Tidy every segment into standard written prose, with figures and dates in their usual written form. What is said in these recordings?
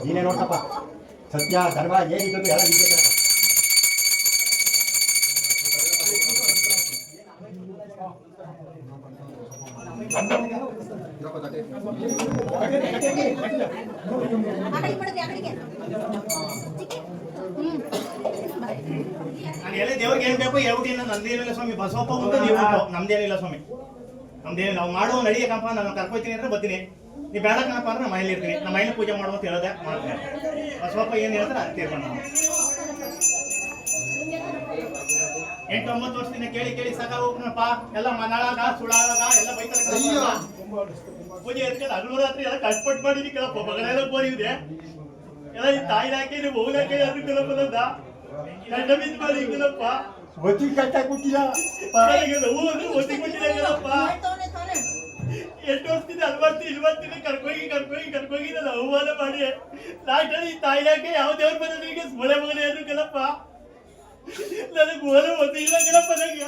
ನೀನೇ ನೋಡ್ತಪ್ಪ ಸತ್ಯ ಧರ್ಮ ಏನಿತ್ತು ಎಲ್ಲ ನಾನು ದೇವ್ರಿಗೆ ಏನ್ ಬೇಕು ಹೇಳ್ಬಿಟ್ಟಿಲ್ಲ. ನಂದೇನಿಲ್ಲ ಸ್ವಾಮಿ, ಬಸವಪ್ಪ ಅಂತ ನೀವು ನಮ್ದೇನಿಲ್ಲ ಸ್ವಾಮಿ, ನಮ್ದೇನಿಲ್ಲ. ನಾವು ಮಾಡುವ ನಡಿಯಕಪ್ಪ, ನಾನು ಕರ್ಕೊಯ್ತೀನಿ ಅಂದ್ರೆ ಬರ್ತೀನಿ. ನೀವು ಬೇಡ ಕಣಪ್ಪ ಅಂದ್ರೆ ನಮ್ಮ ಮನೇಲಿ ಇರ್ತೀನಿ. ನಮ್ಮ ಮನೇಲಿ ಪೂಜೆ ಮಾಡುವ ಅಂತ ಹೇಳೋದೆ ಮಾಡ್ತೀನಿ. ಬಸವಪ್ಪ ಏನ್ ಹೇಳ್ತಾರೆ ಅದು ತೀರ್ಮಾನ. 8-9 ವರ್ಷದಿಂದ ಕೇಳಿ ಕೇಳಿ ಸಾಕಾಗೋಗ್ನಪ್ಪ. ಎಲ್ಲ ಮನಾಳಾಗ ಸುಳಾಗ ಎಲ್ಲ ಬೈತಾರೆ. ಪೂಜೆ ಇರ್ತಾರೆ ಹಗಲು ರಾತ್ರಿ ಎಲ್ಲ ಕಷ್ಟಪಟ್ಟು ಮಾಡಿದೀನಿ ಕೆಲಪ್ಪ. ಮಗಳೆಲ್ಲ ಬೋರಿದೆ ಎಲ್ಲ ಈ ತಾಯಿ ಹಾಕಿ ನೀವು ಹೋಗ್ಲಾಕೆ ಯಾರು ಕೆಲಪ್ಪದ ಗಂಡ ಬಿದ್ದು ಮಾಡಿ ಕೆಲಪ್ಪ. ಒತ್ತಿ ಕಟ್ಟಾಕ್ಬಿಟ್ಟಿಲ್ಲ, ಒತ್ತಿ ಕೊಟ್ಟಿಲ್ಲ ಕೆಲಪ್ಪ. 8 ವರ್ಷದಿಂದ ಅಲ್ಲಿ ಬರ್ತೀನಿ ಕರ್ಕೋಗಿ ನಾನು ಅವಮಾನ ಮಾಡಿ ಲಾಸ್ಟಲ್ಲಿ ಈ ತಾಯಿ ಹಾಕಿ ಯಾವ ದೇವ್ರ ಬಂದ್ರೆ ಮೊಳೆ ಮಗನೇ ಯಾರು ಕೆಲಪ್ಪ. ನನಗೆ ಓಲೆ ಒತ್ತಿ ಇಲ್ಲ ಕೆಲಪ್ಪ. ನನಗೆ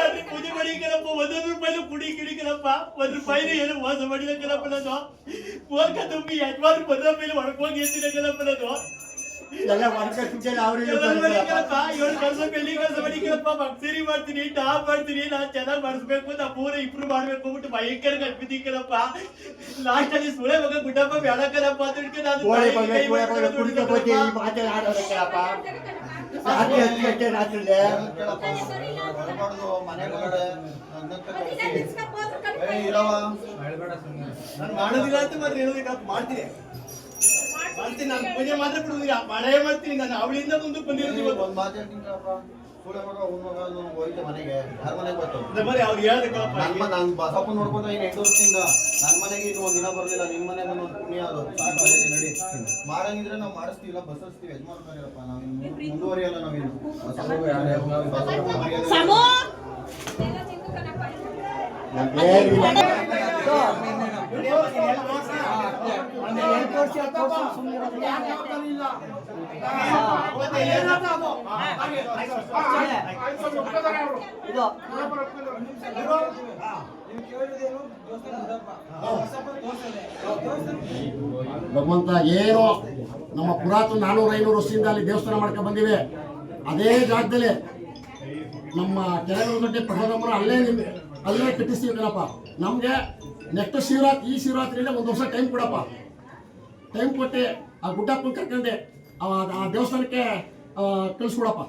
ರಾತ್ರಿ ಪೂಜೆ ಮಾಡಿ ಕೆಲಪ್ಪ. 1 ರೂಪಾಯಿನೂ ಕುಡಿ ಕಿಡಿಕಲಪ್ಪ. 1 ರೂಪಾಯಿನೂ ಏನು ಮೋಸ ಮಾಡಿಲ್ಲ ಕೆಲಪ್ಪ. ನಾನು ಮೂರ್ಖ ತುಂಬಿ ಯಜಮಾನ್ 1 ರೂಪಾಯಿ ಹೊಡ್ಕೋಗಿ ಎತ್ತಿನ ಕೆಲಪ್ಪ. ನಾನು ಎಲ್ಲ ಕೆಲಪ್ಪ 7 ವರ್ಷ ಬೆಳ್ಳಿ ಕೆಲಸ ಮಾಡಿ ಕೆಲಪ್ಪ. ಭಕ್ಸರಿ ಮಾಡ್ತೀನಿ, ಟಾಪ್ ಮಾಡ್ತೀನಿ. ನಾನು ಚೆನ್ನಾಗಿ ಮಾಡಿಸ್ಬೇಕು, ನಾ ಪೂರ ಇಂಪ್ರೂವ್ ಮಾಡ್ಬೇಕು ಅಂದ್ಬಿಟ್ಟು ಭಯಂಕರ ಕಟ್ಬಿದ್ದೀನಿ ಕೆಲಪ್ಪ. ಲಾಸ್ಟ್ ಅಲ್ಲಿ ಸುಳೆ ಮಗ ಗುಡ್ಡಪ್ಪ ಬೇಡಕಲಪ್ಪ ಅಂತ ಹಿಡ್ಕೊಂಡು ನಾನು ಮಾಡೋದಿಲ್ಲ ಅಂತ ಮಾತ್ರ ಹೇಳೋದಕ್ಕೆ ಮಾಡ್ತೀನಿ. ನಾನು ಪೂಜೆ ಮಾತ್ರ ಬಿಡುವುದಿಲ್ಲ, ಮಾಡೇ ಮಾಡ್ತೀನಿ. ನಾನು ಅವಳಿಂದ ಮುಂದಕ್ಕೆ ಬಂದಿರೋದು. ಬಸಪ್ಪ ನೋಡ್ಕೊಂಡ 8 ವರ್ಷದಿಂದ ನನ್ನ ಮನೆಗೆ ಇನ್ನು 1 ದಿನ ಬರ್ಲಿಲ್ಲ. ನಿಮ್ ಮನೆ ಬಂದು ಪುಣ್ಯ ಅದು ಸಾಕು. ನಡಿ ಮಾಡಂಗಿದ್ರೆ ನಾವು ಮಾಡಿಸ್ತೀವಿ, ಬಸ್ಸರ್ಸ್ತೀವಿ. ಯಜಮಾನ್ರಪ್ಪ ನಾವು ಮುಂದುವರಿಯಲ್ಲ. ನಾವಿನ್ನು ಭಗವಂತ ಏನೋ ನಮ್ಮ ಪುರಾತನ 400-500 ವರ್ಷದಿಂದ ಅಲ್ಲಿ ದೇವಸ್ಥಾನ ಮಾಡ್ಕೊಂಡು ಬಂದಿವೆ. ಅದೇ ಜಾಗದಲ್ಲಿ ನಮ್ಮ ಕೆಳಗಡೆ ಪಟ್ಟದಮ್ಮರು ಅಲ್ಲೇ ಕಟ್ಟಿಸ್ತೀವಿ ಕಣಪ್ಪ. ನಮಗೆ ನೆಕ್ಸ್ಟ್ ಶಿವರಾತ್ರಿ, ಈ ಶಿವರಾತ್ರಿಯಿಂದ 1 ವರ್ಷ ಟೈಮ್ ಕೊಡಪ್ಪ. ಟೈಮ್ ಕೊಟ್ಟು ಆ ಗುಡ್ಡಪ್ಪನ ಕರ್ಕೊಂಡೆ ಆ ದೇವಸ್ಥಾನಕ್ಕೆ ಕಳಿಸ್ಕೊಡಪ್ಪ.